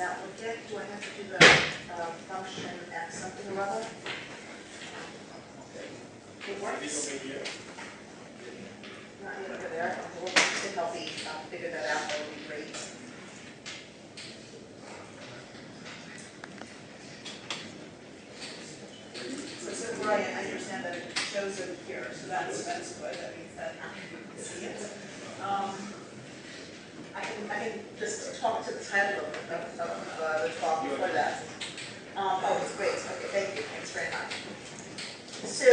that look it? Do I have to do the function x something or other? It works. Not yet over there. We'll see how we figure that out. That would be great. So Brian, I understand that it shows it here, so that's good. That means that you can see it. I can just talk to the title of the talk before that. Oh, it's great. Okay, thank you. Thanks very much. So,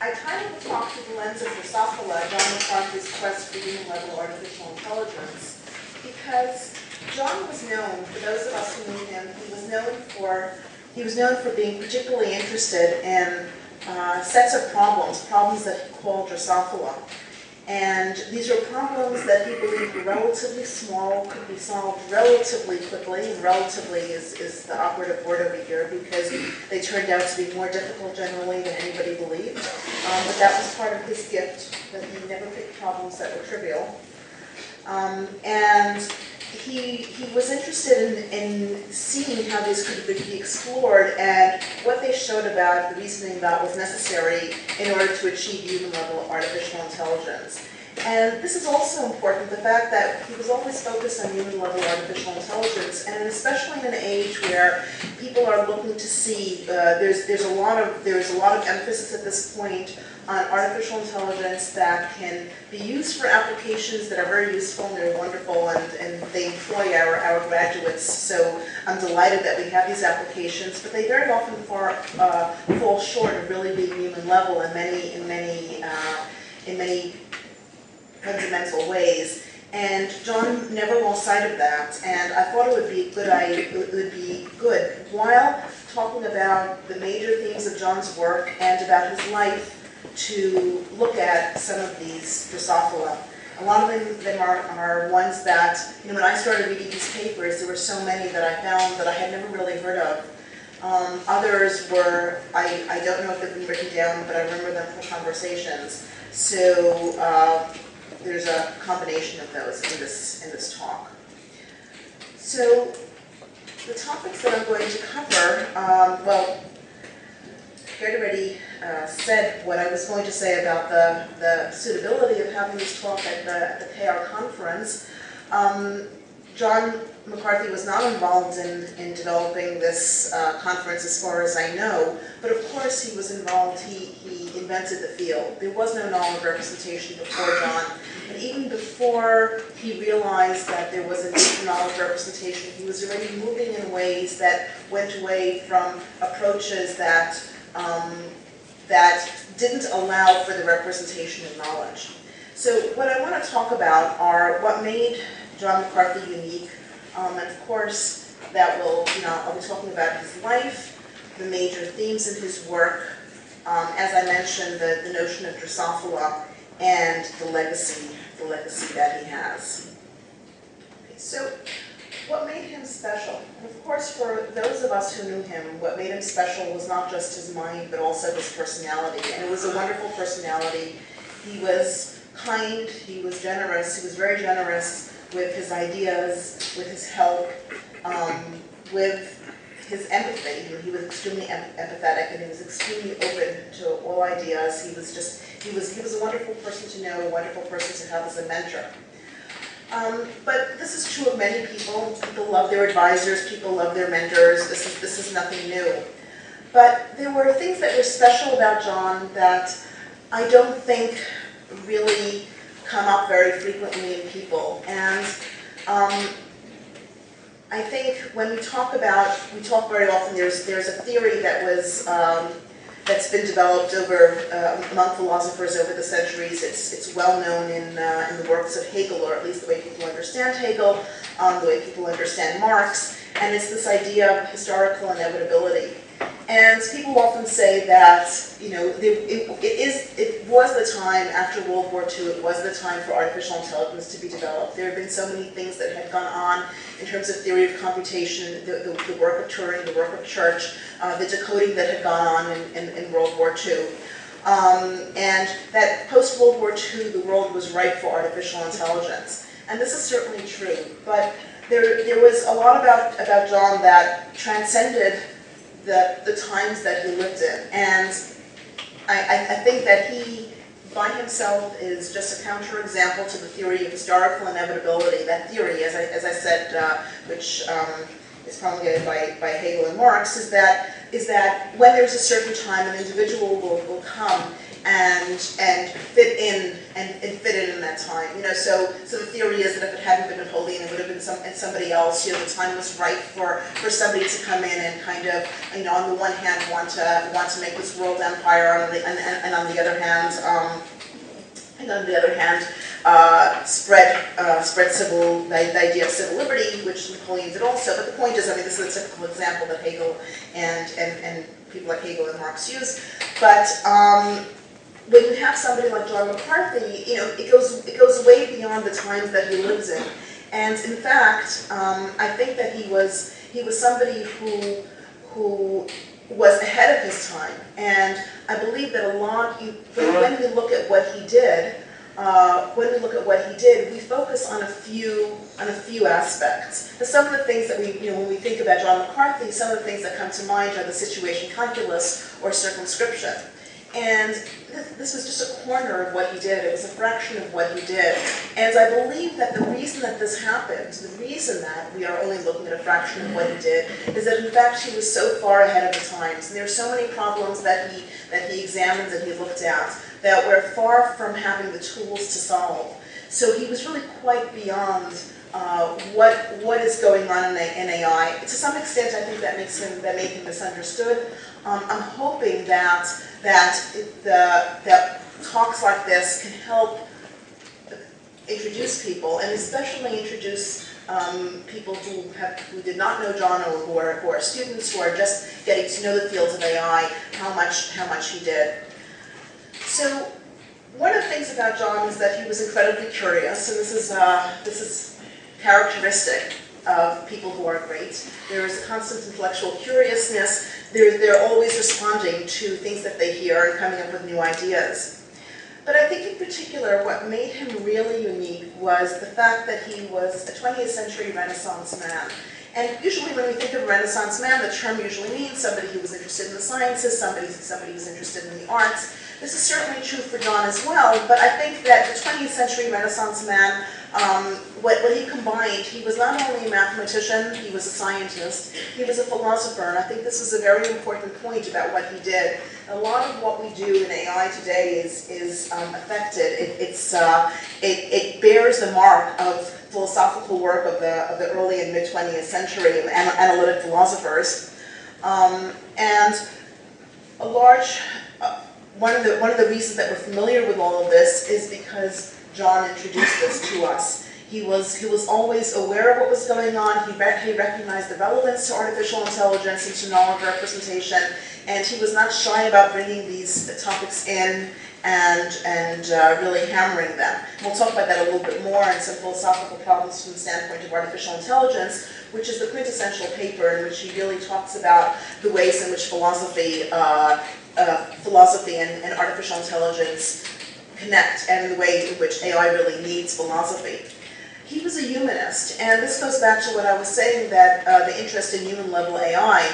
I titled the talk through the lens of Drosophila, John McCarthy's quest for human-level artificial intelligence, because John was known, for those of us who knew him, he was known for being particularly interested in sets of problems that he called Drosophila. And these are problems that he believed were relatively small, could be solved relatively quickly, and relatively is the operative word over here, because they turned out to be more difficult generally than anybody believed. But that was part of his gift, that he never picked problems that were trivial. And he was interested in seeing how these could be explored and what they showed about the reasoning that was necessary in order to achieve human-level artificial intelligence. And this is also important, the fact that he was always focused on human-level artificial intelligence, and especially in an age where people are looking to see, there's a lot of emphasis at this point on artificial intelligence that can be used for applications that are very useful and they're wonderful, and they employ our graduates. So I'm delighted that we have these applications, but they very often fall short of really being human level in many fundamental ways. And John never lost sight of that, and I thought it would be good while talking about the major themes of John's work and about his life to look at some of these Drosophila. A lot of them are ones that, when I started reading these papers, there were so many that I found that I had never really heard of. Others were, I don't know if they've been written down, but I remember them from conversations. So there's a combination of those in this talk. So the topics that I'm going to cover, well, Gerd already said what I was going to say about the suitability of having this talk at the KR conference. John McCarthy was not involved in developing this conference as far as I know, but of course he was involved. He invented the field. There was no knowledge representation before John, and even before he realized that there was a need for knowledge representation, he was already moving in ways that went away from approaches that didn't allow for the representation of knowledge. So what I want to talk about are what made John McCarthy unique, and of course that will, I'll be talking about his life, the major themes in his work, as I mentioned, the notion of Drosophila, and the legacy that he has. Okay, so what made him special? And of course, for those of us who knew him, what made him special was not just his mind, but also his personality. And it was a wonderful personality. He was kind, he was generous, he was very generous with his ideas, with his help, with his empathy. He was extremely empathetic, and he was extremely open to all ideas. He was a wonderful person to know, a wonderful person to have as a mentor. But this is true of many people. People love their advisors, people love their mentors. This is nothing new. But there were things that were special about John that I don't think really come up very frequently in people. And I think when we talk very often, there's a theory that was that's been developed over among philosophers over the centuries. It's well known in the works of Hegel, or at least the way people understand Hegel, the way people understand Marx, and it's this idea of historical inevitability. And people often say that, it was the time after World War II, it was the time for artificial intelligence to be developed. There have been so many things that had gone on in terms of theory of computation, the work of Turing, the work of Church, the decoding that had gone on in World War II. And that post-World War II, the world was ripe for artificial intelligence. and this is certainly true, but there was a lot about John that transcended the times that he lived in, and I think that he, by himself, is just a counterexample to the theory of historical inevitability. That theory, as I said, which is promulgated by Hegel and Marx, is that when there's a certain time, an individual will come and fit in that time. So the theory is that if it hadn't been Napoleon, it would have been somebody else. The time was right for somebody to come in and kind of, on the one hand, want to make this world empire, and on the other hand, spread the idea of civil liberty, which Napoleon did also. But the point is, this is a typical example that Hegel and people like Hegel and Marx use. But when you have somebody like John McCarthy, it goes way beyond the times that he lives in. And in fact, I think that he was somebody who was ahead of his time. And I believe that when we look at what he did, we focus on a few aspects. But some of the things that when we think about John McCarthy, some of the things that come to mind are the situation calculus or circumscription. And this was just a corner of what he did. It was a fraction of what he did. And I believe that the reason that this happened, the reason that we are only looking at a fraction of what he did, is that in fact he was so far ahead of the times. And there are so many problems that he examined and he looked at that we're far from having the tools to solve. So he was really quite beyond what is going on in AI. To some extent, I think that made him misunderstood. I'm hoping that talks like this can help introduce people, and especially introduce people who did not know John, or who are students who are just getting to know the fields of AI, how much he did. So one of the things about John is that he was incredibly curious, and this is characteristic of people who are great. There is a constant intellectual curiousness. They're always responding to things that they hear and coming up with new ideas. But I think in particular what made him really unique was the fact that he was a 20th century Renaissance man. And usually when we think of Renaissance man, the term usually means somebody who was interested in the sciences, somebody who was interested in the arts. This is certainly true for John as well, but I think that the 20th century Renaissance man, what he combined, he was not only a mathematician, he was a scientist, he was a philosopher, and I think this was a very important point about what he did. A lot of what we do in AI today is affected. It bears the mark of philosophical work of the early and mid 20th century of analytic philosophers, and a large one of the reasons that we're familiar with all of this is because John introduced this to us. He was always aware of what was going on. He recognized the relevance to artificial intelligence and to knowledge representation, and he was not shy about bringing these topics in and really hammering them. And we'll talk about that a little bit more in some philosophical problems from the standpoint of artificial intelligence, which is the quintessential paper in which he really talks about the ways in which philosophy and artificial intelligence connect, and the way in which AI really needs philosophy. He was a humanist, and this goes back to what I was saying, that the interest in human-level AI.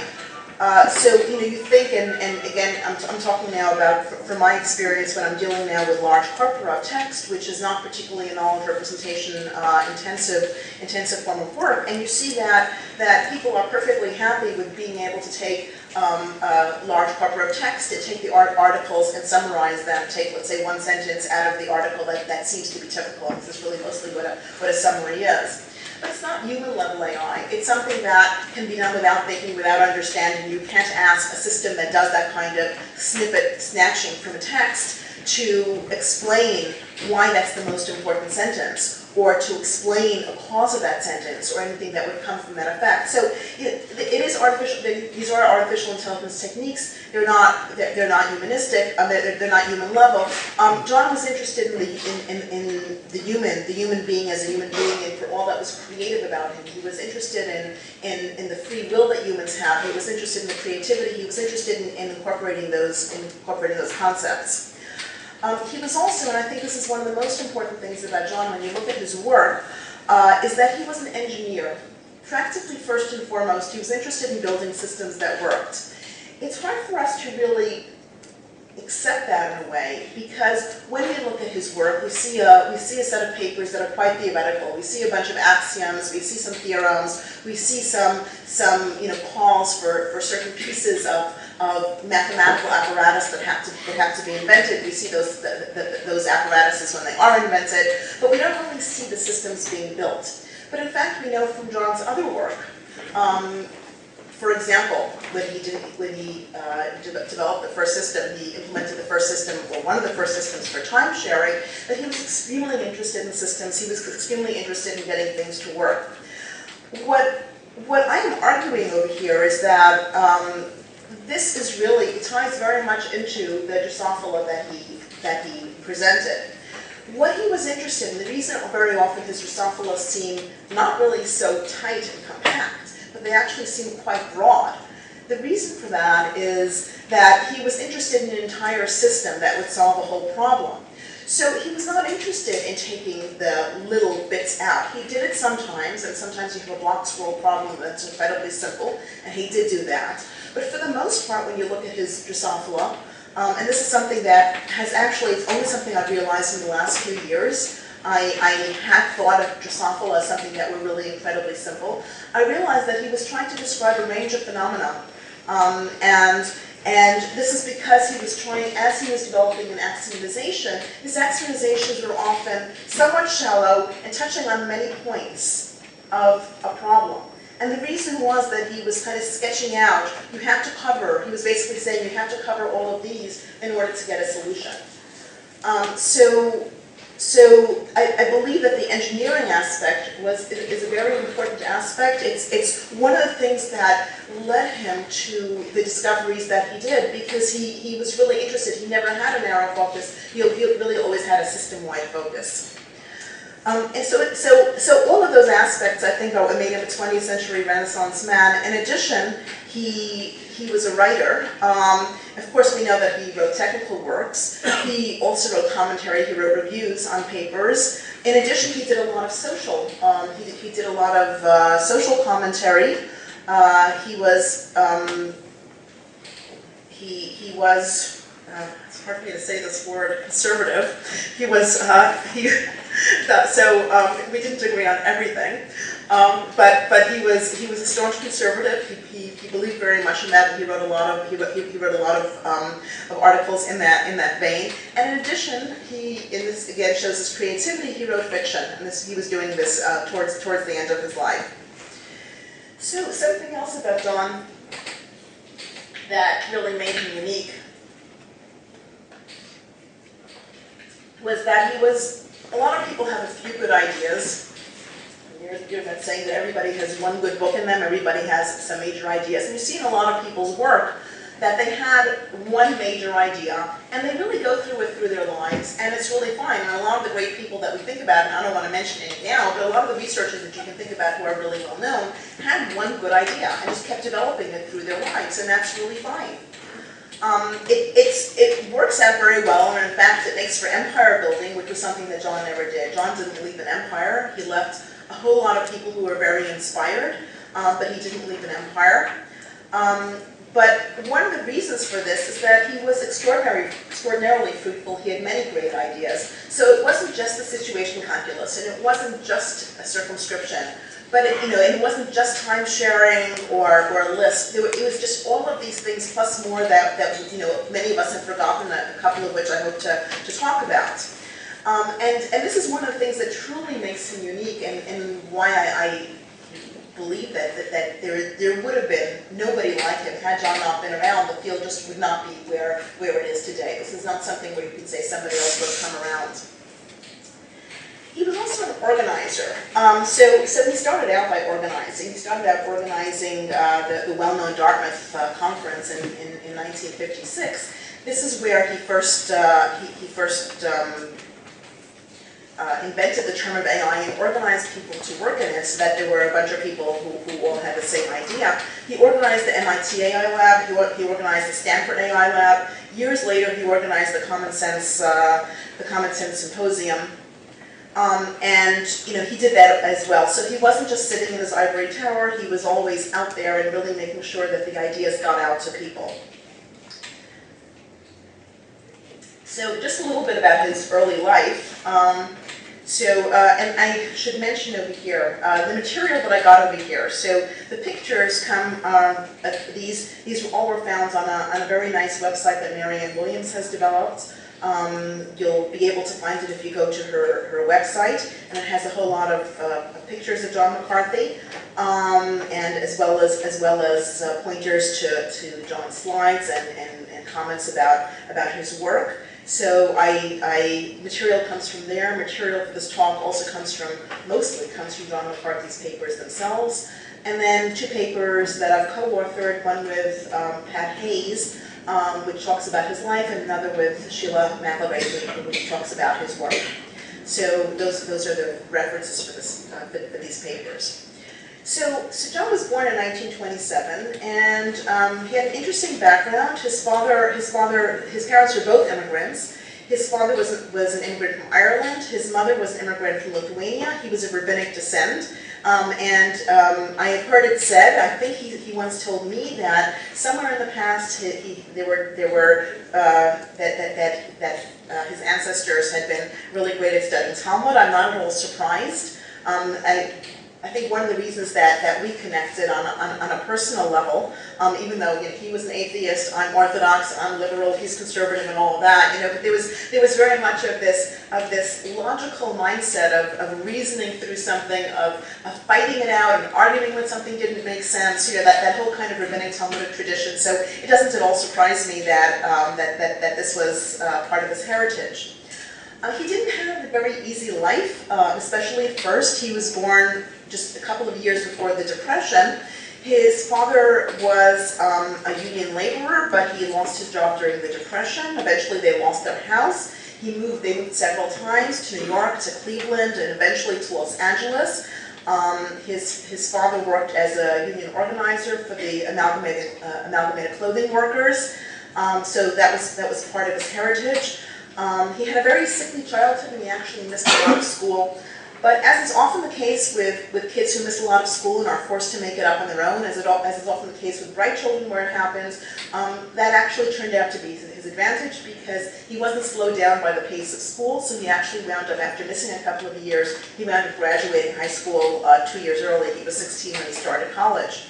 So you think, and again, I'm talking now about, from my experience when I'm dealing now with large corpora of text, which is not particularly a knowledge representation intensive form of work, and you see that people are perfectly happy with being able to take large corpora of text and take the articles and summarize them, take, let's say, one sentence out of the article that seems to be typical. This is really mostly what a summary is. But it's not human-level AI. It's something that can be done without thinking, without understanding. You can't ask a system that does that kind of snippet snatching from a text to explain why that's the most important sentence, or to explain a cause of that sentence, or anything that would come from that effect. So it is artificial. These are artificial intelligence techniques. They're not humanistic. They're not human level. John was interested in the human being as a human being, and for all that was creative about him. He was interested in the free will that humans have. He was interested in the creativity. He was interested in incorporating those concepts. He was also, and I think this is one of the most important things about John when you look at his work, is that he was an engineer. Practically first and foremost, he was interested in building systems that worked. It's hard for us to really accept that in a way, because when we look at his work, we see a set of papers that are quite theoretical. We see a bunch of axioms, we see some theorems, we see some calls for certain pieces of mathematical apparatus that have to be invented. We see those apparatuses when they are invented, but we don't really see the systems being built. But in fact, we know from John's other work, for example, when he developed the first system, he implemented the first system, or one of the first systems for time sharing, that he was extremely interested in systems. He was extremely interested in getting things to work. What I am arguing over here is that this is really, it ties very much into the Drosophila that he presented. What he was interested in, the reason very often his Drosophila seem not really so tight and compact, but they actually seem quite broad. The reason for that is that he was interested in an entire system that would solve a whole problem. So he was not interested in taking the little bits out. He did it sometimes, and sometimes you have a block scroll problem that's incredibly simple, and he did do that. But for the most part, when you look at his Drosophila, and this is something that has actually, it's only something I've realized in the last few years. I had thought of Drosophila as something that were really incredibly simple. I realized that he was trying to describe a range of phenomena. And this is because he was trying, as he was developing an axiomatization, his axiomizations were often somewhat shallow and touching on many points of a problem. And the reason was that he was kind of sketching out, you have to cover, he was basically saying you have to cover all of these in order to get a solution. So I believe that the engineering aspect is a very important aspect. It's one of the things that led him to the discoveries that he did, because he was really interested. He never had a narrow focus. He really always had a system-wide focus. And so all of those aspects, I think, are made him a 20th century Renaissance man. In addition, he was a writer. Of course, we know that he wrote technical works. He also wrote commentary. He wrote reviews on papers. In addition, he did a lot of social. He did a lot of social commentary. He was. It's hard for me to say this word. Conservative. He was. We didn't agree on everything. But he was a staunch conservative. He believed very much in that. He wrote a lot of articles in that vein. And in addition, and this again shows his creativity. He wrote fiction, and he was doing this towards the end of his life. So something else about John that really made him unique was that he was. A lot of people have a few good ideas. You're not saying that everybody has one good book in them, everybody has some major ideas. And you see in a lot of people's work that they had one major idea, and they really go through it through their lives, and it's really fine. And a lot of the great people that we think about, and I don't want to mention any now, but a lot of the researchers that you can think about who are really well known had one good idea and just kept developing it through their lives, and that's really fine. It works out very well, and in fact it makes for empire building, which was something that John never did. John didn't leave an empire. He left a whole lot of people who were very inspired, but he didn't leave an empire. But one of the reasons for this is that he was extraordinarily fruitful. He had many great ideas. So it wasn't just the situation calculus, and it wasn't just a circumscription. But it wasn't just time sharing or a list. It was just all of these things plus more that many of us have forgotten, a couple of which I hope to talk about. And this is one of the things that truly makes him unique, and why I believe that there would have been nobody like him had John not been around. The field just would not be where it is today. This is not something where you could say somebody else would have come around. He was also an organizer. So he started out by organizing. He started out organizing the well-known Dartmouth conference in 1956. This is where he first invented the term of AI and organized people to work in it, so that there were a bunch of people who all had the same idea. He organized the MIT AI lab. He organized the Stanford AI lab. Years later, he organized the Common Sense Symposium. And he did that as well. So he wasn't just sitting in his ivory tower, he was always out there and really making sure that the ideas got out to people. So just a little bit about his early life. And I should mention over here, the material that I got over here. So the pictures come, these all were found on a very nice website that Marianne Williams has developed. You'll be able to find it if you go to her website, and it has a whole lot of pictures of John McCarthy, and as well as pointers to John's slides and comments about his work. So material comes from there. Material for this talk also mostly comes from John McCarthy's papers themselves, and then 2 papers that I've co-authored, one with Pat Hayes, which talks about his life, and another with Sheila McElroy, which talks about his work. So those are the references for these papers. So John was born in 1927, and he had an interesting background. His parents were both immigrants. His father was an immigrant from Ireland. His mother was an immigrant from Lithuania. He was of rabbinic descent. I have heard it said, I think he once told me that somewhere in the past that his ancestors had been really great at studying Talmud. I'm not at all surprised. I think one of the reasons that we connected on a personal level, even though he was an atheist, I'm Orthodox, I'm liberal, he's conservative, and all of that, but there was very much of this logical mindset of reasoning through something, of fighting it out and arguing when something didn't make sense, that whole kind of rabbinic Talmudic tradition. So it doesn't at all surprise me that this was part of his heritage. He didn't have a very easy life, especially at first. He was born just a couple of years before the Depression. His father was a union laborer, but he lost his job during the Depression. Eventually they lost their house. They moved several times to New York, to Cleveland, and eventually to Los Angeles. His father worked as a union organizer for the Amalgamated Clothing Workers, so that was part of his heritage. He had a very sickly childhood, and he actually missed a lot of school. But as is often the case with kids who miss a lot of school and are forced to make it up on their own, as is often the case with bright children where it happens, that actually turned out to be his advantage, because he wasn't slowed down by the pace of school, so he actually wound up, after missing a couple of years, he wound up graduating high school 2 years early. He was 16 when he started college.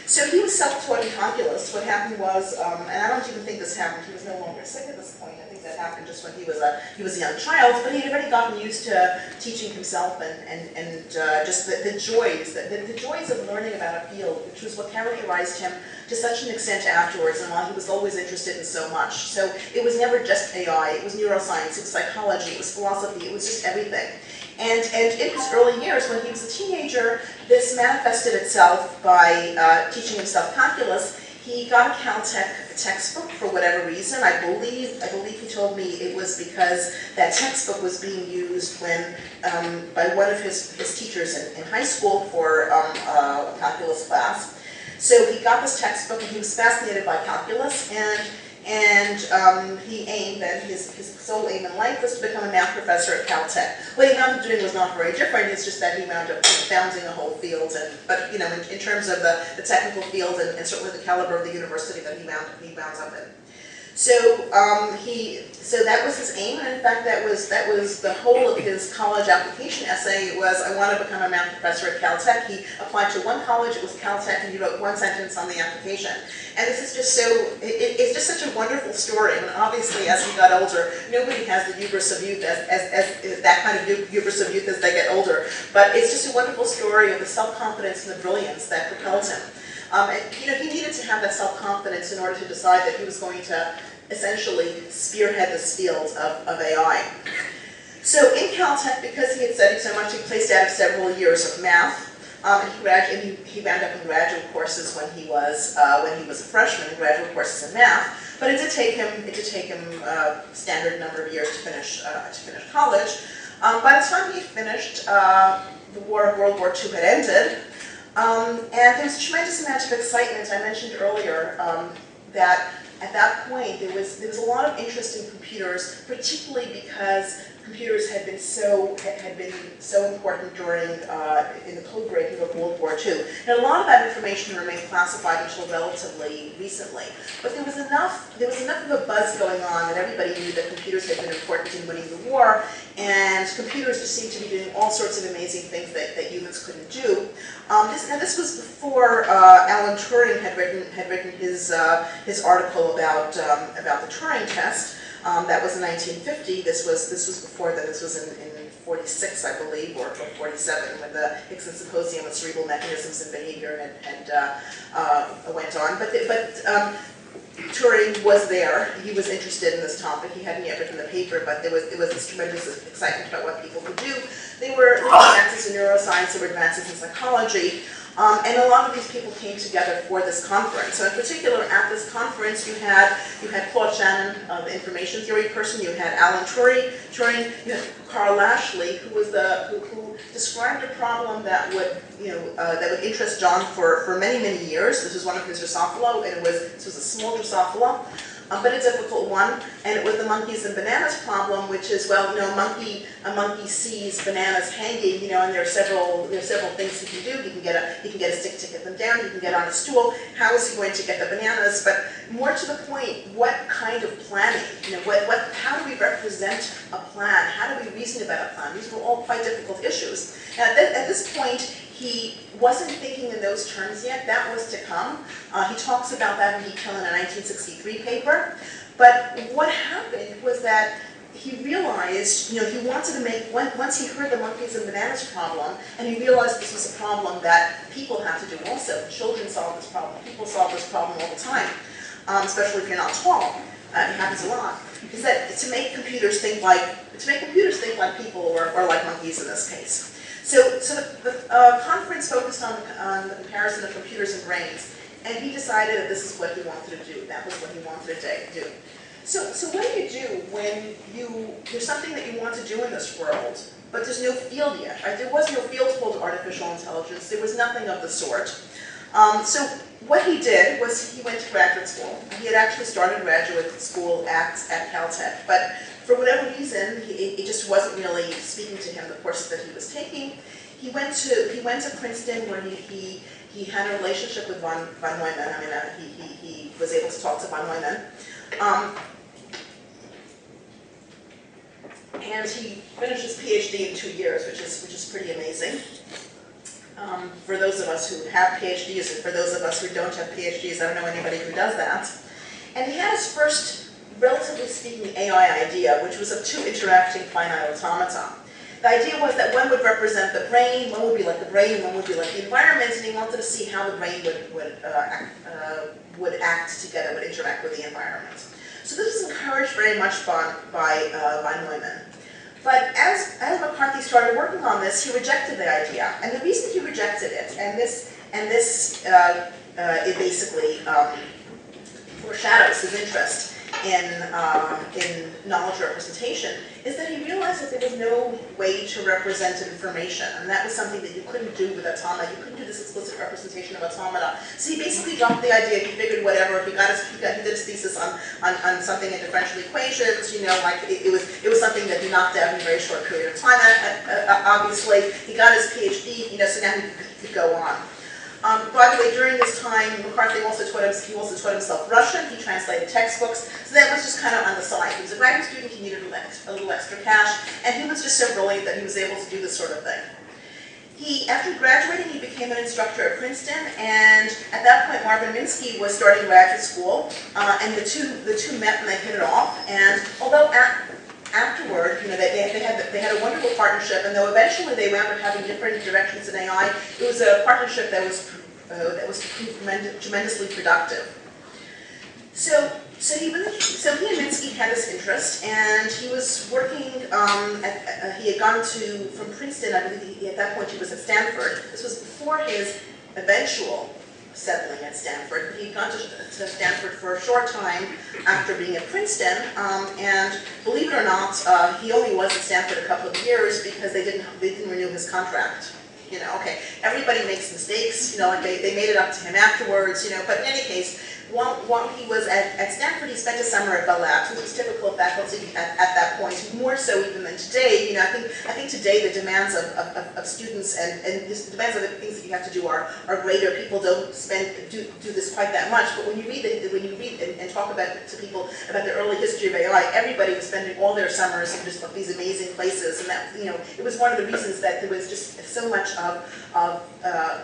So he was self-taught in calculus. What happened was, and I don't even think this happened, he was no longer sick at this point. I think that happened just when he was a young child, but he had already gotten used to teaching himself and just the joys of learning about a field, which was what characterized him to such an extent afterwards, and while he was always interested in so much. So it was never just AI, it was neuroscience, it was psychology, it was philosophy, it was just everything. And in his early years, when he was a teenager, this manifested itself by teaching himself calculus. He got a Caltech textbook for whatever reason. I believe he told me it was because that textbook was being used by one of his teachers in high school for a calculus class. So he got this textbook, and he was fascinated by calculus, and he aimed, and his sole aim in life was to become a math professor at Caltech. What he wound up doing was not very different. It's just that he wound up founding a whole field, but in terms of the technical field and certainly the caliber of the university that he wound up in. So that was his aim, and in fact that was the whole of his college application essay. It was, I want to become a math professor at Caltech. He applied to one college, it was Caltech, and he wrote one sentence on the application. And this is just it's just such a wonderful story. And obviously as he got older, nobody has the hubris of youth as that kind of hubris of youth as they get older. But it's just a wonderful story of the self-confidence and the brilliance that propelled him. He needed to have that self-confidence in order to decide that he was going to essentially spearhead this field of AI. So in Caltech, because he had studied so much, he placed out of several years of math. And he wound up in graduate courses when he was a freshman in graduate courses in math. But it did take him a standard number of years to finish college. By the time he finished, the World War II had ended. And there was a tremendous amount of excitement. I mentioned earlier that at that point there was a lot of interest in computers, particularly because computers had been so important during in the code breaking of World War II. And a lot of that information remained classified until relatively recently. But there was enough of a buzz going on that everybody knew that computers had been important in winning the war, and computers just seemed to be doing all sorts of amazing things that humans couldn't do. This was before Alan Turing had written his article about the Turing test. That was in 1950. This was before that. This was in 46, I believe, or 47, when the Higgs Symposium on Cerebral Mechanisms and Behavior had went on. But Turing was there. He was interested in this topic. He hadn't yet written the paper, but there was this tremendous excitement about what people could do. There were advances in neuroscience, there were advances in psychology, and a lot of these people came together for this conference. So in particular, at this conference, you had Claude Shannon, the information theory person. You had Alan Turing. You had Carl Lashley, who described a problem that would interest John for many years. This was one of his Drosophila, and this was a small Drosophila, but a difficult one. And it was the monkeys and bananas problem, which is, well, a monkey sees bananas hanging, and there are several things he can do. He can get a stick to get them down. He can get on a stool. How is he going to get the bananas? But more to the point, what kind of planning? How do we represent a plan? How do we reason about a plan? These were all quite difficult issues. And at this point, he wasn't thinking in those terms yet. That was to come. He talks about that in detail in a 1963 paper. But what happened was that he realized, he wanted to make, once he heard the monkeys and bananas problem, and he realized this was a problem that people have to do also. Children solve this problem. People solve this problem all the time, especially if you're not tall. It happens a lot. Is that to make computers think like people or like monkeys in this case. So the conference focused on the comparison of computers and brains, and he decided that this is what he wanted to do. That was what he wanted to do. So what do you do when there's something that you want to do in this world, but there's no field yet, right? There was no field called artificial intelligence. There was nothing of the sort. So what he did was he went to graduate school. He had actually started graduate school at Caltech, but for whatever reason, it just wasn't really speaking to him, the courses that he was taking. He went to Princeton, where he had a relationship with von Neumann. He was able to talk to von Neumann. And he finished his PhD in 2 years, which is pretty amazing. For those of us who have PhDs, and for those of us who don't have PhDs, I don't know anybody who does that. And he had his first, relatively speaking, AI idea, which was of two interacting finite automata. The idea was that one would represent the brain, one would be like the brain, one would be like the environment, and he wanted to see how the brain would act together, would interact with the environment. So this was encouraged very much by von Neumann. But as McCarthy started working on this, he rejected the idea, and the reason he rejected it, it basically foreshadows his interest in knowledge representation, is that he realized that there was no way to represent information, and that was something that you couldn't do with automata. You couldn't do this explicit representation of automata. So he basically dropped the idea. He figured whatever. He did his thesis on something in differential equations. It was something that he knocked out in a very short period of time. Obviously, he got his PhD. So now he could go on. By the way, during this time, McCarthy also taught himself Russian. He translated textbooks, so that was just kind of on the side. He was a graduate student. He needed a little extra cash, and he was just so brilliant that he was able to do this sort of thing. After graduating, he became an instructor at Princeton, and at that point, Marvin Minsky was starting graduate school, and the two met and they hit it off. And although afterward, they had a wonderful partnership, and though eventually they wound up having different directions in AI, it was a partnership that was tremendously productive. So he and Minsky had this interest, and he was working. He had gone from Princeton. I believe at that point he was at Stanford. This was before his eventual settling at Stanford. He'd gone to Stanford for a short time after being at Princeton, and believe it or not, he only was at Stanford a couple of years because they didn't renew his contract. Everybody makes mistakes. They made it up to him afterwards. But in any case, While he was at Stanford, he spent a summer at Bell Labs, which was typical of faculty at that point, more so even than today. You know, I think today the demands of students and the demands of the things that you have to do are greater. People don't do this quite that much. But when you read and talk to people about the early history of AI, everybody was spending all their summers in just these amazing places, and that, you know, it was one of the reasons that there was just so much of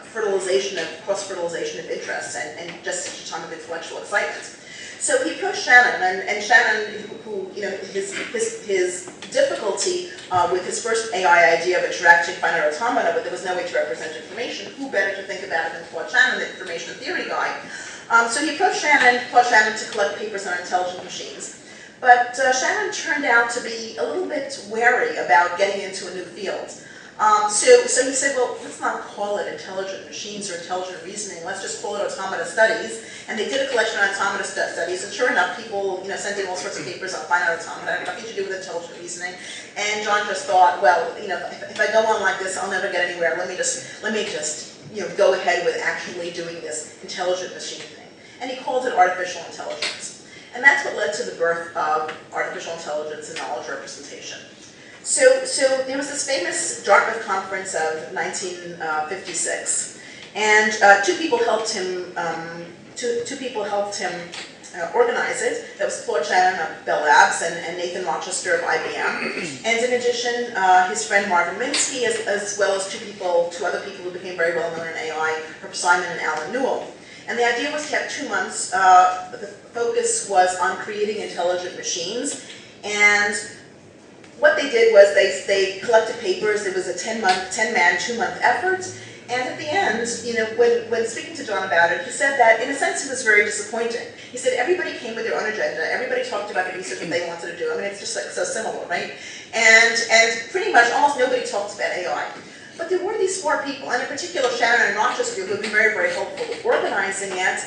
fertilization, of cross-fertilization of interests, and just such a ton of intellectual excitement. So he approached Shannon, and Shannon, who, you know, his difficulty with his first AI idea of interacting finite automata, but there was no way to represent information, who better to think about it than Claude Shannon, the information theory guy. So he approached Claude Shannon, to collect papers on intelligent machines. But Shannon turned out to be a little bit wary about getting into a new field. So he said, well, let's not call it intelligent machines or intelligent reasoning. Let's just call it automata studies. And they did a collection on automata studies. And sure enough, people, you know, sent in all sorts of papers on finite automata, nothing to do with intelligent reasoning. And John just thought, well, you know, if I go on like this, I'll never get anywhere. Let me just, you know, go ahead with actually doing this intelligent machine thing. And he called it artificial intelligence. And that's what led to the birth of artificial intelligence and knowledge representation. So there was this famous Dartmouth conference of 1956, and two people helped him organize it. That was Claude Shannon of Bell Labs and Nathan Rochester of IBM. And in addition, his friend Marvin Minsky, as well as two other people who became very well known in AI, Herb Simon and Alan Newell. And the idea was to have 2 months. The focus was on creating intelligent machines. And what they did was they collected papers. It was a 10-man, 2-month effort. And at the end, you know, when speaking to John about it, he said that in a sense it was very disappointing. He said everybody came with their own agenda. Everybody talked about the research that they wanted to do. I mean, it's just like so similar, right? And pretty much almost nobody talked about AI. But there were these 4 people, and in particular Shannon and Rochester, who had been very, very helpful with organizing it.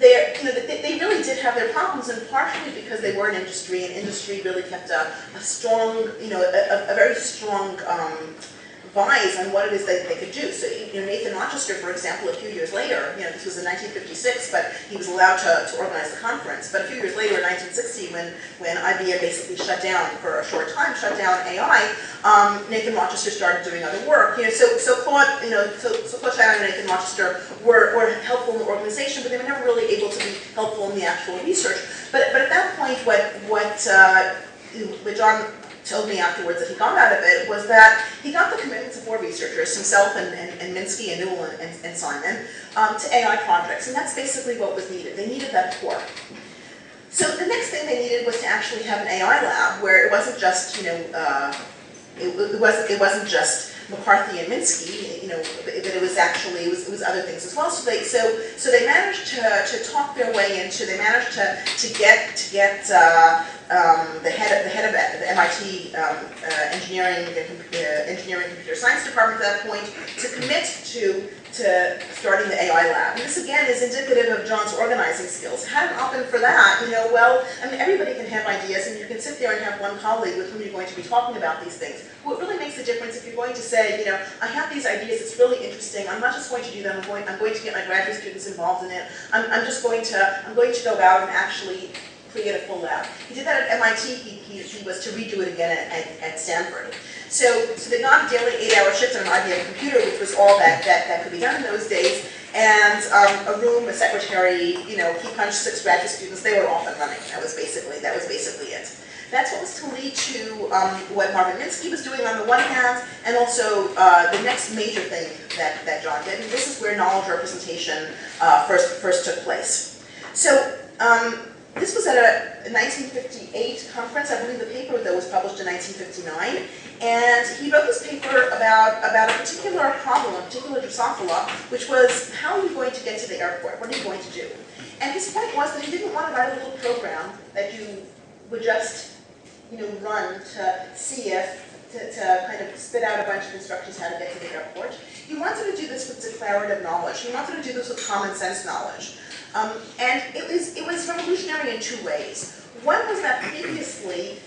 They really did have their problems, and partially because they were in industry, and industry really kept a strong, you know, a very strong advise on what it is that they could do. So, you know, Nathan Rochester, for example, a few years later, you know, this was in 1956, but he was allowed to organize the conference. But a few years later, in 1960, when IBM basically shut down for a short time, shut down AI, Nathan Rochester started doing other work. You know, so Claude, you know, so Claude Shannon and Nathan Rochester were helpful in the organization, but they were never really able to be helpful in the actual research. But at that point, what John told me afterwards that he got out of it was that he got the commitments of 4 researchers, himself and Minsky and Newell and Simon, to AI projects, and that's basically what was needed. They needed that core. So the next thing they needed was to actually have an AI lab where it wasn't just, you know, it wasn't just McCarthy and Minsky, you know, but it was actually it was other things as well. So they managed to talk their way into. They managed to get the head of the MIT engineering computer science department at that point to commit to starting the AI lab. And this again is indicative of John's organizing skills. Had it not been for that, you know, well, I mean, everybody can have ideas, and you can sit there and have one colleague with whom you're going to be talking about these things. What really makes a difference if you're going to say, you know, I have these ideas, it's really interesting, I'm not just going to do them, I'm going to get my graduate students involved in it, I'm going to go out and actually create a full lab. He did that at MIT. He was to redo it again at Stanford. So they got a daily 8-hour shift on an IBM computer, which was all that could be done in those days, and a room, a secretary, you know, he punched 6 graduate students. They were off and running. That was basically it. That's what was to lead to what Marvin Minsky was doing on the one hand, and also the next major thing that John did. And this is where knowledge representation first took place. So. This was at a 1958 conference. I believe the paper, though, was published in 1959. And he wrote this paper about a particular problem, a particular Drosophila, which was, how are you going to get to the airport? What are you going to do? And his point was that he didn't want to write a little program that you would just, you know, run to see if, to kind of spit out a bunch of instructions how to get to the airport. He wanted to do this with declarative knowledge. He wanted to do this with common sense knowledge. And it was revolutionary in 2 ways. One was that previously,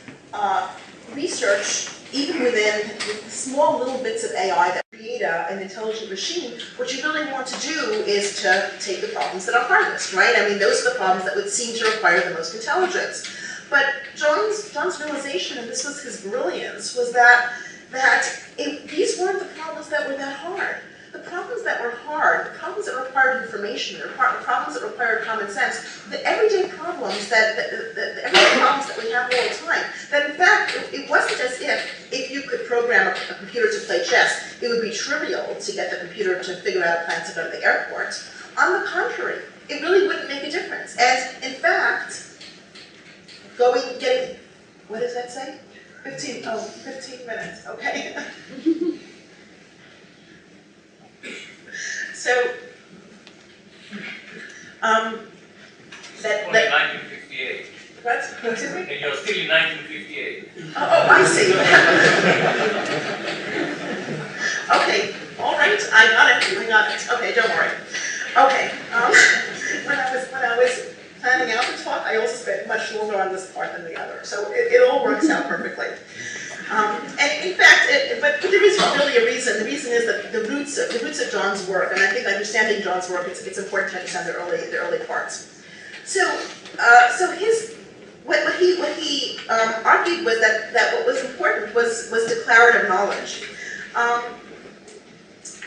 research, even within the small little bits of AI that created data, an intelligent machine, what you really want to do is to take the problems that are hardest, right? I mean, those are the problems that would seem to require the most intelligence. But John's realization, and this was his brilliance, was that these weren't the problems that were that hard. The problems that were hard, the problems that required information, the problems that required common sense, the everyday problems the everyday problems that we have all the time, that in fact, it wasn't as if you could program a computer to play chess, it would be trivial to get the computer to figure out a plan to go to the airport. On the contrary, it really wouldn't make a difference. And in fact, getting, what does that say? 15 minutes, okay. So, only 1958. What? Excuse me? And you're still in 1958. Oh, I see. Okay, all right, I got it. Okay, don't worry. Okay, when I was planning out the talk, I also spent much longer on this part than the other, so it all works out perfectly. And in fact, but there is really a reason. The reason is that the roots of John's work, and I think understanding John's work, it's important to understand the early parts. So what he argued was that what was important was declarative knowledge.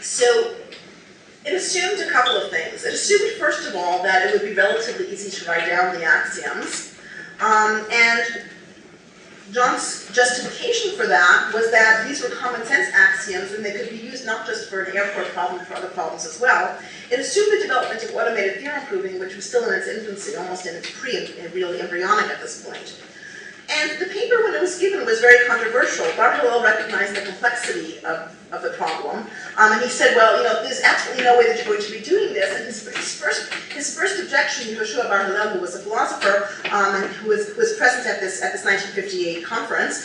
So it assumed a couple of things. It assumed, first of all, that it would be relatively easy to write down the axioms, and John's justification for that was that these were common sense axioms and they could be used not just for an airport problem, but for other problems as well. It assumed the development of automated theorem proving, which was still in its infancy, almost in its really embryonic at this point. And the paper, when it was given, was very controversial. Bar-Hillel recognized the complexity of the problem, and he said, well, there's absolutely no way that you're going to be doing this. And his first objection to Yehoshua Bar-Hillel, who was a philosopher and who was present at this 1958 conference,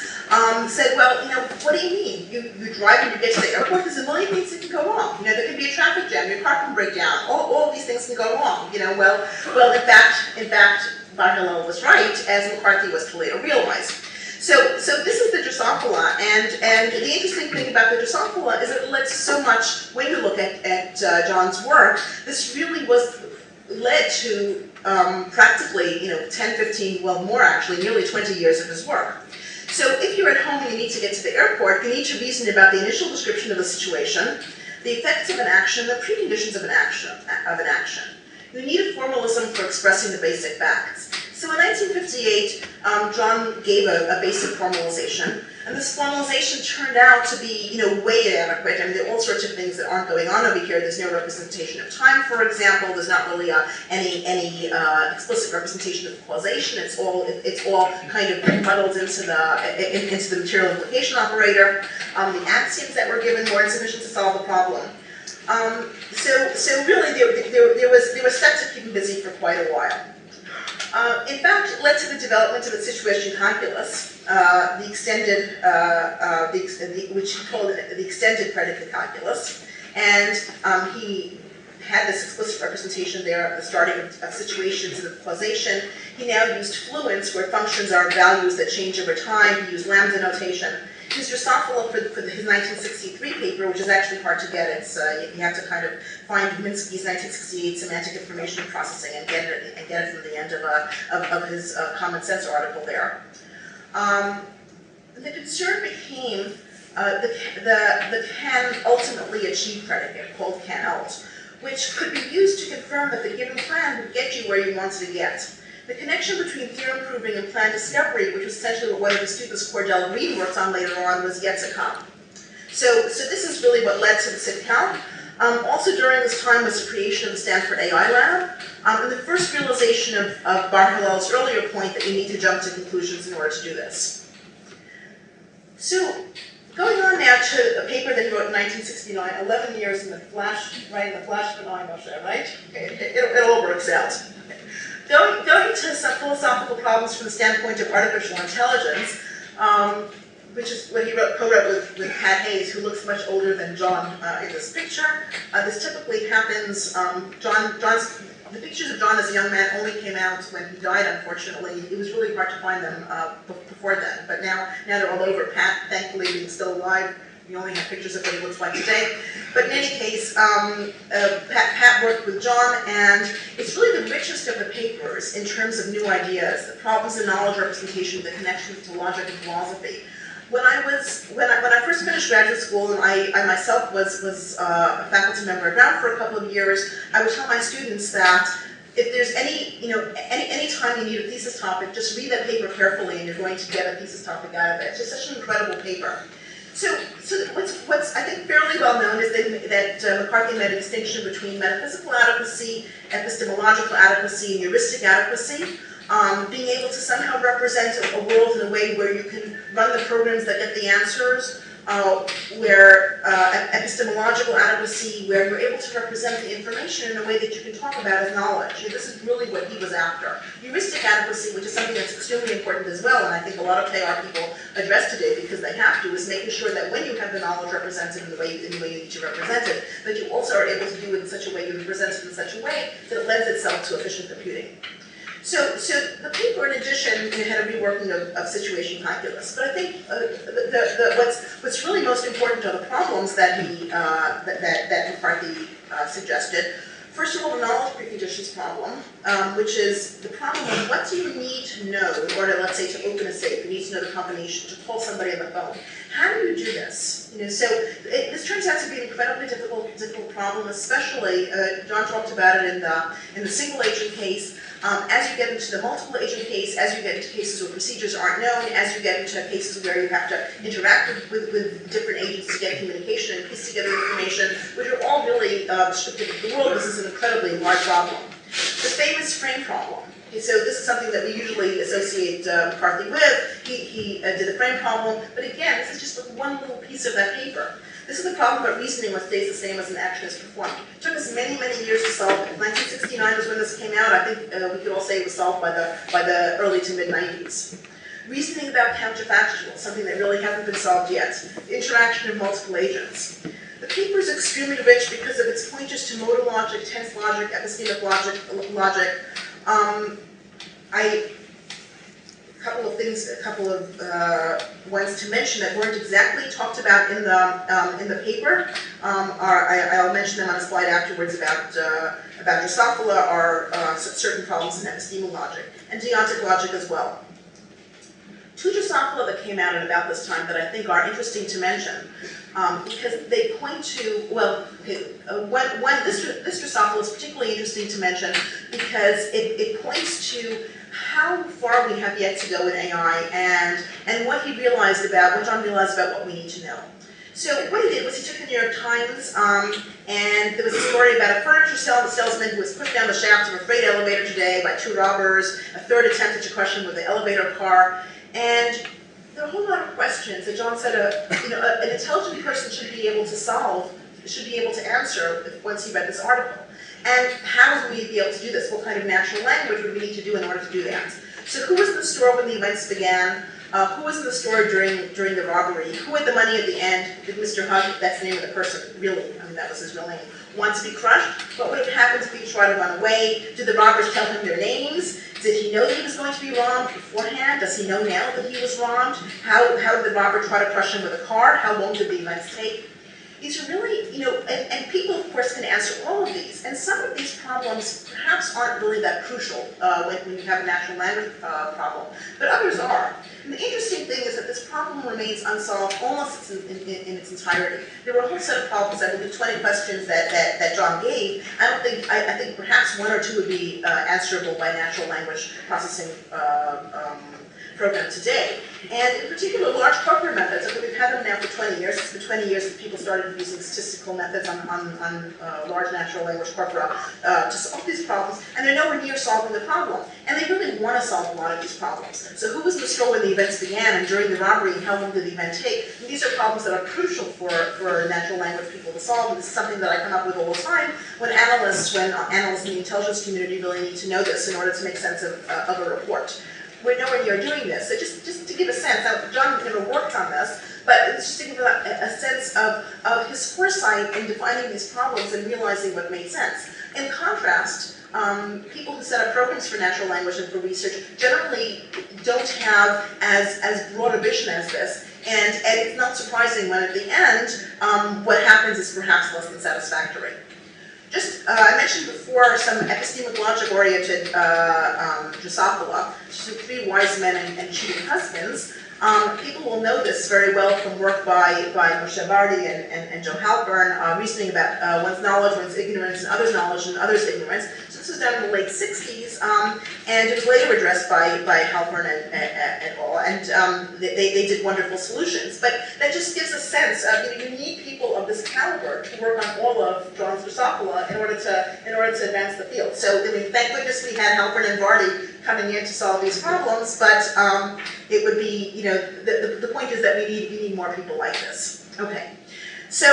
said, well, what do you mean? You drive and you get to the airport. There's a million things that can go wrong. There can be a traffic jam, your car can break down. All of these things can go wrong. Well, in fact. Bar-Hillel was right, as McCarthy was to later realize. So this is the Drosophila, and the interesting thing about the Drosophila is it led so much, when you look at John's work, this really led to practically 10, 15, well more actually, nearly 20 years of his work. So if you're at home and you need to get to the airport, you need to reason about the initial description of the situation, the effects of an action, the preconditions of an action. You need a formalism for expressing the basic facts. So in 1958, John gave a basic formalization, and this formalization turned out to be, way inadequate. I mean, there are all sorts of things that aren't going on over here. There's no representation of time, for example. There's not really any explicit representation of causation. It's all kind of muddled into the material implication operator. The axioms that were given were insufficient to solve the problem. So really, there was stuff to keep him busy for quite a while. In fact, it led to the development of the situation calculus, the extended, which he called the extended predicate calculus, and he had this explicit representation there of the starting of situations and of causation. He now used fluents, where functions are values that change over time. He used lambda notation. His Drosophila for his 1963 paper, which is actually hard to get. It's you have to kind of find Minsky's 1968 semantic information processing and get it from the end of his common sense article there. The concern became the can ultimately achieve predicate called can-ult, which could be used to confirm that the given plan would get you where you wanted to get. The connection between theorem proving and plan discovery, which was essentially what one of the students Cordell Reed worked on later on, was yet to come. So this is really what led to the SITCAL. Also during this time was the creation of the Stanford AI Lab, and the first realization of Bar-Hillel's earlier point that you need to jump to conclusions in order to do this. So going on now to a paper that he wrote in 1969, 11 years in the flash of an eye, Moshe, right? It all works out. Going to some philosophical problems from the standpoint of artificial intelligence, which is what he co-wrote with Pat Hayes, who looks much older than John in this picture. This typically happens, the pictures of John as a young man only came out when he died, unfortunately. It was really hard to find them before then, but now they're all over. Pat, thankfully, being still alive, we only have pictures of what he looks like today. But in any case, Pat worked with John, and it's really the richest of the papers in terms of new ideas, the problems in knowledge representation, the connections to logic and philosophy. When I first finished graduate school, and I myself was a faculty member at Brown for a couple of years, I would tell my students that if there's any time you need a thesis topic, just read that paper carefully, and you're going to get a thesis topic out of it. It's just such an incredible paper. So what's I think fairly well known is that McCarthy made a distinction between metaphysical adequacy, epistemological adequacy, and heuristic adequacy. Being able to somehow represent a world in a way where you can run the programs that get the answers, where epistemological adequacy, where you're able to represent the information in a way that you can talk about as knowledge. And this is really what he was after. Heuristic adequacy, which is something that's extremely important as well, and I think a lot of KR people address today because they have to, is making sure that when you have the knowledge represented in the way you need to represent it, that you also are able to do it in such a way, you present it in such a way that it lends itself to efficient computing. So the paper, in addition, had a reworking of situation calculus. But I think what's really most important are the problems that that McCarthy suggested. First of all, the knowledge preconditions problem, which is the problem of what do you need to know in order, let's say, to open a safe. You need to know the combination, to call somebody on the phone. How do you do this? This turns out to be an incredibly difficult problem, especially, John talked about it in the single agent case. As you get into the multiple agent case, as you get into cases where procedures aren't known, as you get into cases where you have to interact with different agents to get communication and piece together information, which are all really restricted to the world, this is an incredibly large problem. The famous frame problem. Okay, so this is something that we usually associate McCarthy with. He did the frame problem, but again, this is just one little piece of that paper. This is the problem about reasoning what stays the same as an action is performed. It took us many, many years to solve it. 1969 was when this came out. I think we could all say it was solved by the early to mid-90s. Reasoning about counterfactuals, something that really hasn't been solved yet. Interaction of multiple agents. The paper is extremely rich because of its pointers to modal logic, tense logic, epistemic logic. A couple of ones to mention that weren't exactly talked about in the paper. I'll mention them on a slide afterwards about Drosophila are certain problems in epistemic logic and deontic logic as well. Two Drosophila that came out at about this time that I think are interesting to mention because they point to, this Drosophila is particularly interesting to mention because it points to how far we have yet to go in AI and what John realized about what we need to know. So what he did was he took the New York Times and there was a story about a furniture salesman who was pushed down the shaft of a freight elevator today by two robbers. A third attempted to crush him with the elevator car. And there are a whole lot of questions that John said an intelligent person should be able to solve, should be able to answer once he read this article. And how would we be able to do this? What kind of natural language would we need to do in order to do that? So who was in the store when the events began? Who was in the store during the robbery? Who had the money at the end? Did Mr. Hug, that's the name of the person, really, that was his real name, want to be crushed? What would have happened if he tried to run away? Did the robbers tell him their names? Did he know that he was going to be robbed beforehand? Does he know now that he was robbed? How did the robber try to crush him with a car? How long did the events take? These are really, and people, of course, can answer all of these. And some of these problems perhaps aren't really that crucial when you have a natural language problem, but others are. And the interesting thing is that this problem remains unsolved almost in its entirety. There were a whole set of problems, I believe 20 questions that John gave. I think perhaps one or two would be answerable by natural language processing program today. And in particular, large corpora methods, I think we've had them now for 20 years. It's been 20 years that people started using statistical methods on large natural language corpora to solve these problems, and they're nowhere near solving the problem. And they really want to solve a lot of these problems. So who was in the store when the events began, and during the robbery, and how long did the event take? And these are problems that are crucial for natural language people to solve, and this is something that I come up with all the time when analysts in the intelligence community really need to know this in order to make sense of a report. We're nowhere near doing this. So just to give a sense, John never worked on this, but it's just to give a sense of his foresight in defining these problems and realizing what made sense. In contrast, people who set up programs for natural language and for research generally don't have as broad a vision as this. And it's not surprising when at the end, what happens is perhaps less than satisfactory. Just, I mentioned before some epistemologic-oriented Drosophila, so 3 wise men and cheating husbands. People will know this very well from work by Moshe Vardi and Joe Halpern, reasoning about one's knowledge, one's ignorance, and others' knowledge and others' ignorance. So this was done in the late 60s, and it was later addressed by Halpern et al. And they did wonderful solutions. But that just gives a sense of, you need people of this caliber to work on all of John's Drosophila in order to advance the field. So, I mean, thank goodness we had Halpern and Vardi coming in to solve these problems, but it would be, the point is that we need more people like this. Okay, so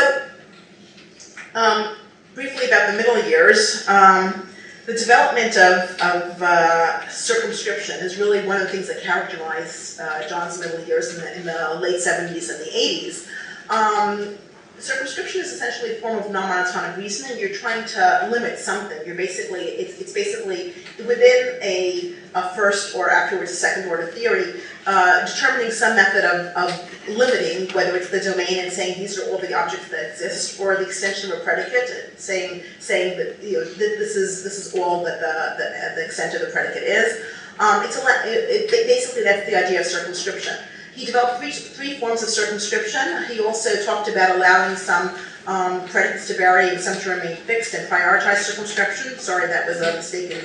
briefly about the middle years, the development of circumscription is really one of the things that characterize John's middle years in the late 70s and the 80s. Circumscription is essentially a form of non-monotonic reasoning. You're trying to limit something. You're basically, it's basically within a first or afterwards a second order theory, determining some method of limiting, whether it's the domain and saying these are all the objects that exist, or the extension of a predicate, saying that this is all that the extent of the predicate is. Basically that's the idea of circumscription. He developed three forms of circumscription. He also talked about allowing some predicates to vary and some to remain fixed and prioritize circumscription. Sorry, that was a mistake in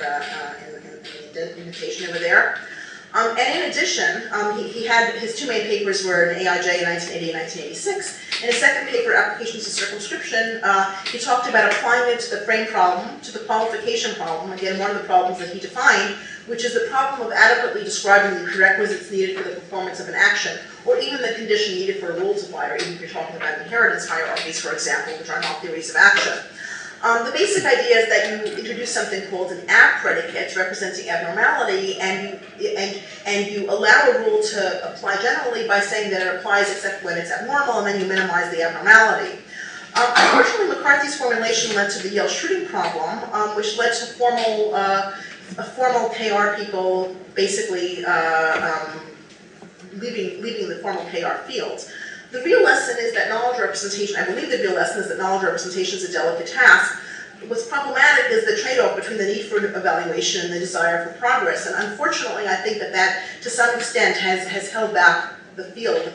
the indentation over there. And in addition, he had his 2 main papers were in AIJ in 1980 and 1986. In his second paper, Applications of Circumscription, he talked about applying it to the frame problem, to the qualification problem, again, one of the problems that he defined, which is the problem of adequately describing the prerequisites needed for the performance of an action, or even the condition needed for a rule to apply, or even if you're talking about inheritance hierarchies, for example, which are not theories of action. The basic idea is that you introduce something called an ab predicate representing abnormality, and you allow a rule to apply generally by saying that it applies except when it's abnormal, and then you minimize the abnormality. Unfortunately, McCarthy's formulation led to the Yale-Schrödinger problem, which led to formal KR people basically leaving the formal KR field. The real lesson is that knowledge representation, I believe the real lesson is that knowledge representation is a delicate task. What's problematic is the trade-off between the need for evaluation and the desire for progress. And unfortunately, I think that to some extent has held back the field. It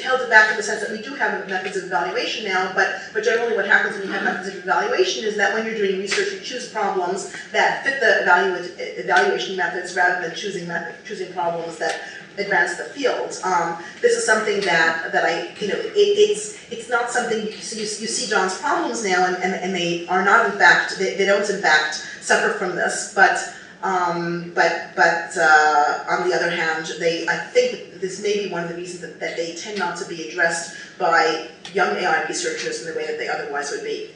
held it back in the sense that we do have methods of evaluation now, but generally what happens when you have methods of evaluation is that when you're doing research, you choose problems that fit the evaluation methods rather than choosing problems that advance the field. This is something that it's not something, you see John's problems now, and they are not in fact, they don't in fact suffer from this, but on the other hand, I think this may be one of the reasons that they tend not to be addressed by young AI researchers in the way that they otherwise would be.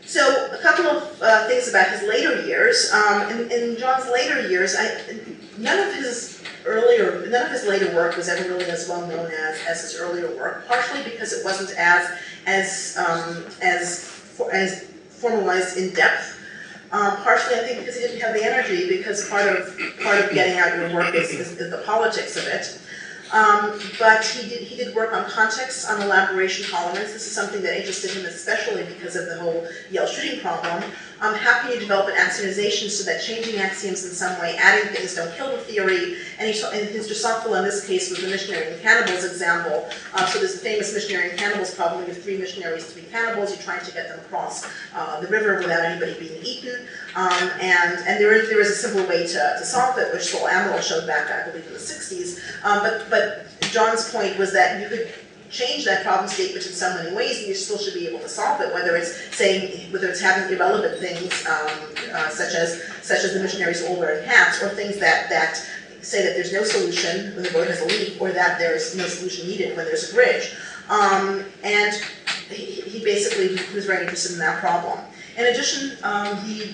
So a couple of things about his later years. In John's later years, none of his later work was ever really as well known as his earlier work, partially because it wasn't as formalized in depth. Partially, I think, because he didn't have the energy, because part of getting out your work is the politics of it. But he did work on context, on elaboration tolerance. This is something that interested him especially because of the whole Yale-Schrödinger problem. How can you develop an axiomization so that changing axioms in some way, adding things, don't kill the theory? And his Drosophila in this case was the missionary and cannibals example. So there's the famous missionary and cannibals problem. You have 3 missionaries, 3 cannibals. You're trying to get them across the river without anybody being eaten. And there is a simple way to solve it, which Saul Amaral showed back, I believe, in the 60s. But John's point was that you could change that problem statement in so many ways, and you still should be able to solve it. Whether it's having irrelevant things such as the missionaries all wearing hats, or things that say that there's no solution when the boat has a leak, or that there's no solution needed when there's a bridge. And he basically was very interested in that problem. In addition, he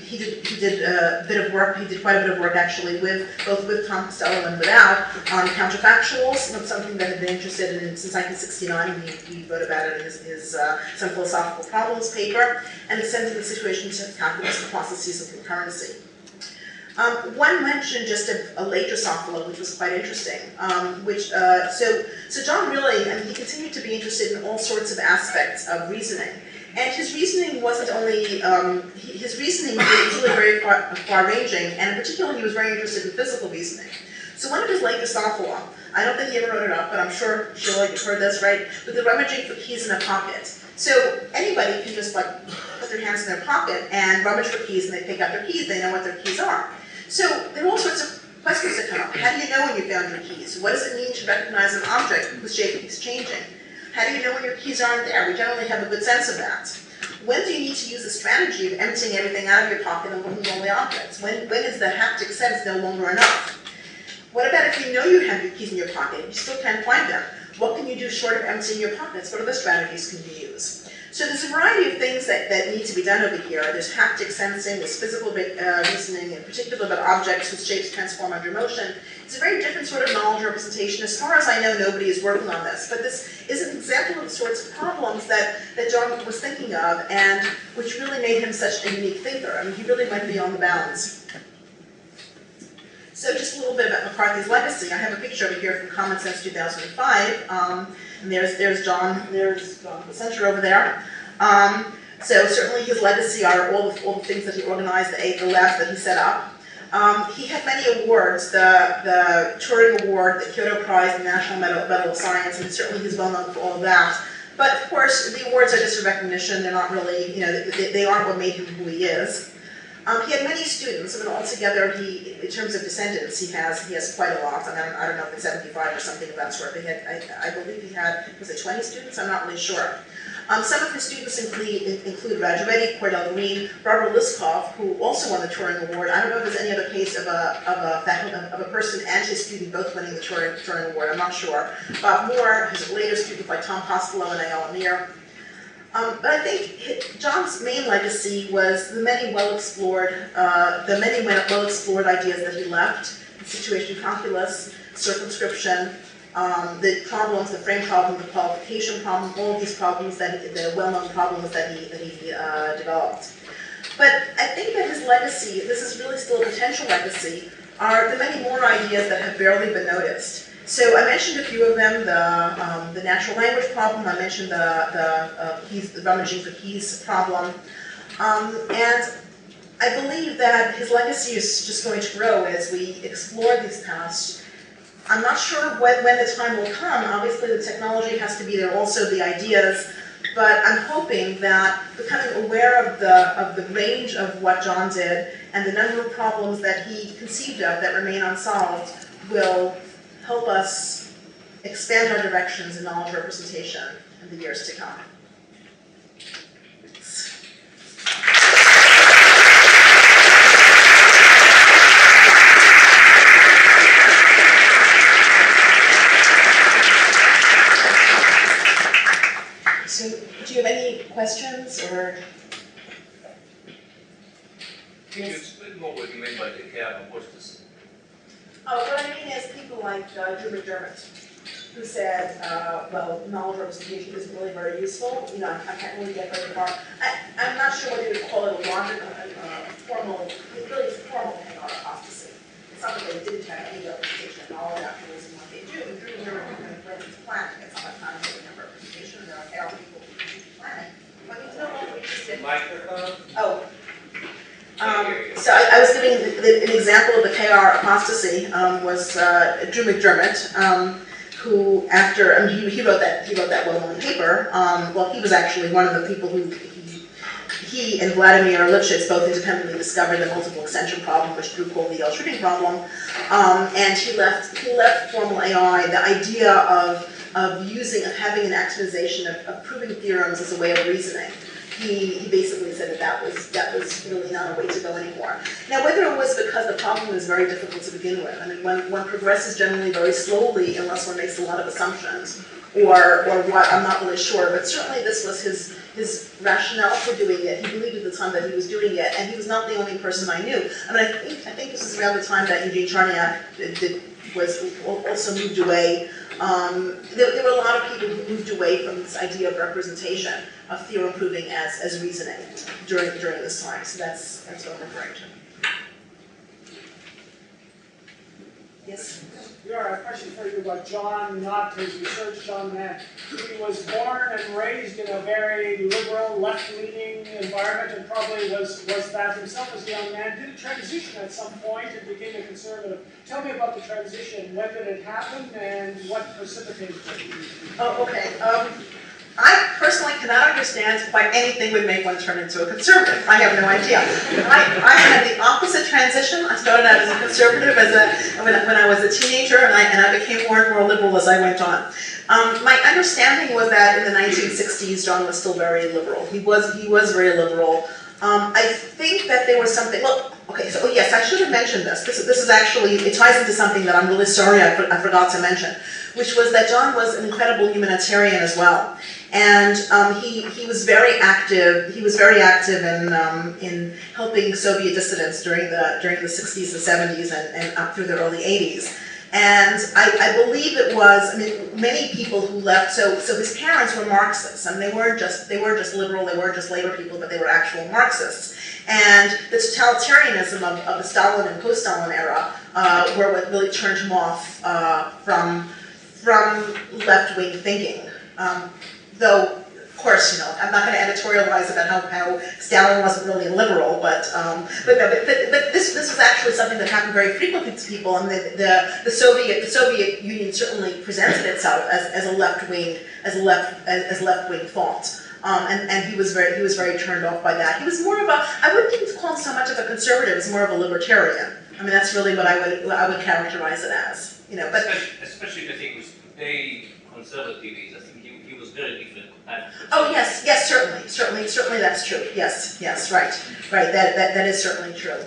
did a bit of work. He did quite a bit of work actually both with Tom Costello and without on counterfactuals. That's something that had been interested in since 1969. He wrote about it in his Some Philosophical Problems paper, and extended the situation to calculus and processes of concurrency. One mentioned just a late Drosophila, which was quite interesting. So John really, I mean, he continued to be interested in all sorts of aspects of reasoning. And his reasoning wasn't only, his reasoning was really very far-ranging, and in particular he was very interested in physical reasoning. So one of his late Drosophila, I don't think he ever wrote it up, but I'm sure, Sheila, you've heard this, right? With the rummaging for keys in a pocket. So anybody can just like put their hands in their pocket and rummage for keys, and they pick out their keys, they know what their keys are. So there are all sorts of questions that come up. How do you know when you found your keys? What does it mean to recognize an object whose shape keeps changing? How do you know when your keys aren't there? We generally have a good sense of that. When do you need to use the strategy of emptying everything out of your pocket and looking at all the objects? When is the haptic sense no longer enough? What about if you know you have your keys in your pocket, you still can't find them? What can you do short of emptying your pockets? What other strategies can you use? So there's a variety of things that need to be done over here. There's haptic sensing, there's physical reasoning, in particular about objects whose shapes transform under motion. It's a very different sort of knowledge representation. As far as I know, nobody is working on this. But this is an example of the sorts of problems that John was thinking of, and which really made him such a unique thinker. I mean, he really went beyond the bounds. So just a little bit about McCarthy's legacy. I have a picture over here from Common Sense 2005. And there's John the center over there. So certainly his legacy are all the things that he organized, the labs that he set up. He had many awards, the Turing Award, the Kyoto Prize, the National Medal of Science, and certainly he's well known for all of that. But of course, the awards are just a recognition. They're not really, they aren't what made him who he is. He had many students. I mean, altogether, in terms of descendants, he has quite a lot. I mean, I don't know if it's 75 or something of that sort. But I believe he had, was it 20 students? I'm not really sure. Some of his students include Rajavetti, Cordell Green, Barbara Liskov, who also won the Turing Award. I don't know if there's any other case of a person and his student both winning the Turing Award. I'm not sure. Bob Moore, his later students like Tom Costello and Ayala Mir. But I think John's main legacy was the many well-explored ideas that he left: the situation calculus, circumscription, the frame problem, the qualification problem, all of these problems the well-known problems that he developed. But I think that his legacy, this is really still a potential legacy, are the many more ideas that have barely been noticed. So I mentioned a few of them, the natural language problem, I mentioned the rummaging for keys problem, and I believe that his legacy is just going to grow as we explore these paths. I'm not sure when the time will come. Obviously the technology has to be there, also the ideas, but I'm hoping that becoming aware of the range of what John did and the number of problems that he conceived of that remain unsolved will help us expand our directions in knowledge representation in the years to come. So, do you have any questions or? Can you explain more what you mean by the chaos apostasy? Oh, what I mean is people like Drew McDermott, who said, well, knowledge representation isn't really very useful. You know, I can't really get very far. I'm not sure whether you would call it a logical, formal, it really is a formal chaos apostasy. It's not that they didn't have any representation at all afterwards in what they do. Drew McDermott went into planning. It's not a time to have representation. There are chaos people who do planning. But he's no longer interested. Microphone? Oh. So I was giving an example of the KR apostasy was Drew McDermott, who after he wrote that well-known paper. Well, he was actually one of the people who he and Vladimir Lipschitz both independently discovered the multiple extension problem, which Drew called the L-shooting problem, and he left formal AI the idea of having an actualization of proving theorems as a way of reasoning. He basically said that was really not a way to go anymore. Now, whether it was because the problem was very difficult to begin with, I mean, one progresses generally very slowly unless one makes a lot of assumptions, or what, I'm not really sure, but certainly this was his rationale for doing it. He believed at the time that he was doing it, and he was not the only person I knew. I mean, I think this is around the time that Eugene Charniak was also moved away. There were a lot of people who moved away from this idea of representation, of theorem proving as reasoning during this time. So that's what I'm referring to. Yes. Leora, a question for you about John, not his research on that. He was born and raised in a very liberal, left-leaning environment and probably was that himself as a young man. Did a transition at some point and became a conservative. Tell me about the transition. When did it happen and what precipitated it? Oh, okay. I personally cannot understand why anything would make one turn into a conservative. I have no idea. I had the opposite transition. I started out as a conservative when I was a teenager, and I became more and more liberal as I went on. My understanding was that in the 1960s, John was still very liberal. He was very liberal. I think that there was something. Well, okay. So yes, I should have mentioned this. This is actually, it ties into something that I'm really sorry I forgot to mention, which was that John was an incredible humanitarian as well. And he was very active. He was very active in helping Soviet dissidents during the 60s and 70s and up through the early 80s. And I believe it was, I mean, many people who left. So his parents were Marxists, and they weren't just liberal. They weren't just labor people, but they were actual Marxists. And the totalitarianism of the Stalin and post-Stalin era were what really turned him off from left-wing thinking. Though, of course, I'm not going to editorialize about how Stalin wasn't really a liberal, but this was actually something that happened very frequently to people, and the Soviet Union certainly presented itself as a left-wing thought. And he was very turned off by that. He was more of I wouldn't even call him so much of a conservative, as more of a libertarian. I mean, that's really what I would characterize it as. But especially the thing was they conservative. I think he was very different. Oh yes, certainly that's true. Yes, right. That is certainly true.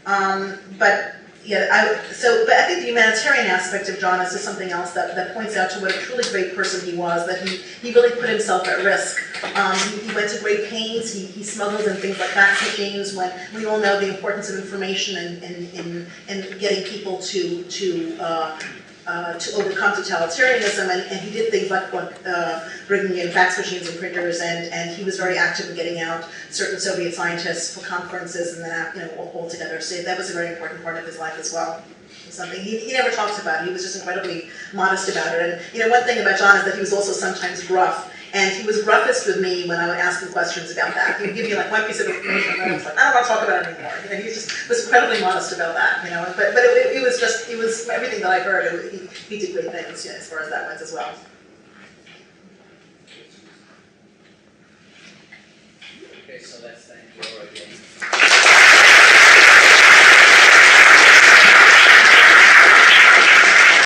But I think the humanitarian aspect of John is just something else that points out to what a truly great person he was. That he really put himself at risk. He went to great pains. He smuggled in things like fax machines. When we all know the importance of information and getting people to overcome totalitarianism, and he did things like bringing in fax machines and printers, and he was very active in getting out certain Soviet scientists for conferences and then all together. So that was a very important part of his life as well. Something he never talks about. He was just incredibly modest about it. And one thing about John is that he was also sometimes gruff. And he was roughest with me when I would ask him questions about that. He would give me like one piece of information, and I was like, I don't want to talk about it anymore. He just was incredibly modest about that, But it was everything that I heard. He did great things, as far as that went as well. Okay, so let's thank Leora again.